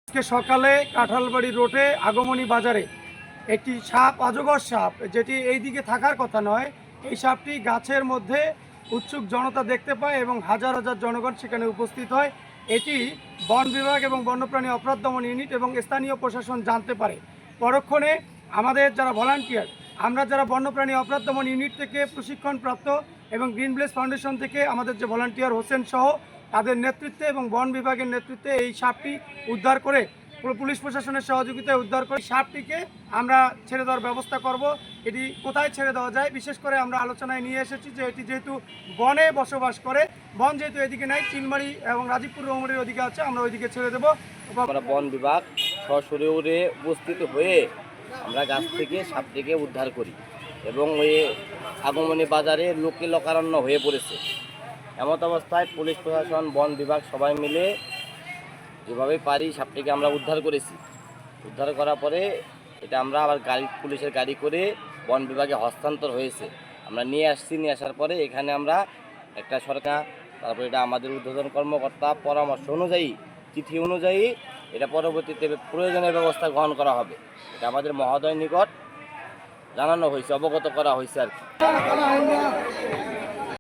আজকে সকালে কাঁঠালবাড়ি রোডে আগমনী বাজারে একটি সাপ, অজগর সাপ, যেটি এই দিকে থাকার কথা নয়, এই সাপটি গাছের মধ্যে উৎসুক জনতা দেখতে পায় এবং হাজার হাজার জনগণ সেখানে উপস্থিত হয়। এটি বন বিভাগ এবং বন্যপ্রাণী অপরাধ দমন ইউনিট এবং স্থানীয় প্রশাসন জানতে পারে। পরক্ষণে আমাদের যারা ভলান্টিয়ার, আমরা যারা বন্যপ্রাণী অপরাধ দমন ইউনিট থেকে প্রশিক্ষণপ্রাপ্ত এবং গ্রিন ভিলেজ ফাউন্ডেশন থেকে আমাদের যে ভলান্টিয়ার হোসেন সহ তাদের নেতৃত্বে এবং বন বিভাগের নেতৃত্বে এই সাপটি উদ্ধার করে পুলিশ প্রশাসনের সহযোগিতায় উদ্ধার করে সাপটিকে আমরা ছেড়ে দেওয়ার ব্যবস্থা করব। এটি কোথায় ছেড়ে দেওয়া যায় বিশেষ করে আমরা আলোচনায় নিয়ে এসেছি যে এটি যেহেতু বনে বসবাস করে, বন যেহেতু এদিকে নাই, চিলমারি এবং রাজীবপুর রৌমারির ওদিকে আছে, আমরা ওইদিকে ছেড়ে দেবো। আমরা বন বিভাগ সশরীরে উপস্থিত হয়ে আমরা গাছ থেকে সাপটিকে উদ্ধার করি এবং ওই আগমনী বাজারে লোকে লোকারণ্য হয়ে পড়েছে। এমত অবস্থায় পুলিশ প্রশাসন, বন বিভাগ সবাই মিলে যেভাবে পারি সাপটিকে আমরা উদ্ধার করেছি। উদ্ধার করার পরে এটা আমরা আবার পুলিশের গাড়ি করে বন বিভাগে হস্তান্তর হয়েছে। আমরা নিয়ে আসার পরে এখানে আমরা একটা সরকার, তারপরে এটা আমাদের ঊর্ধ্বতন কর্মকর্তা পরামর্শ অনুযায়ী, চিঠি অনুযায়ী এটা পরবর্তীতে প্রয়োজনীয় ব্যবস্থা গ্রহণ করা হবে। এটা আমাদের মহোদয় নিকট জানানো হয়েছে, অবগত করা হয়েছে আর কি।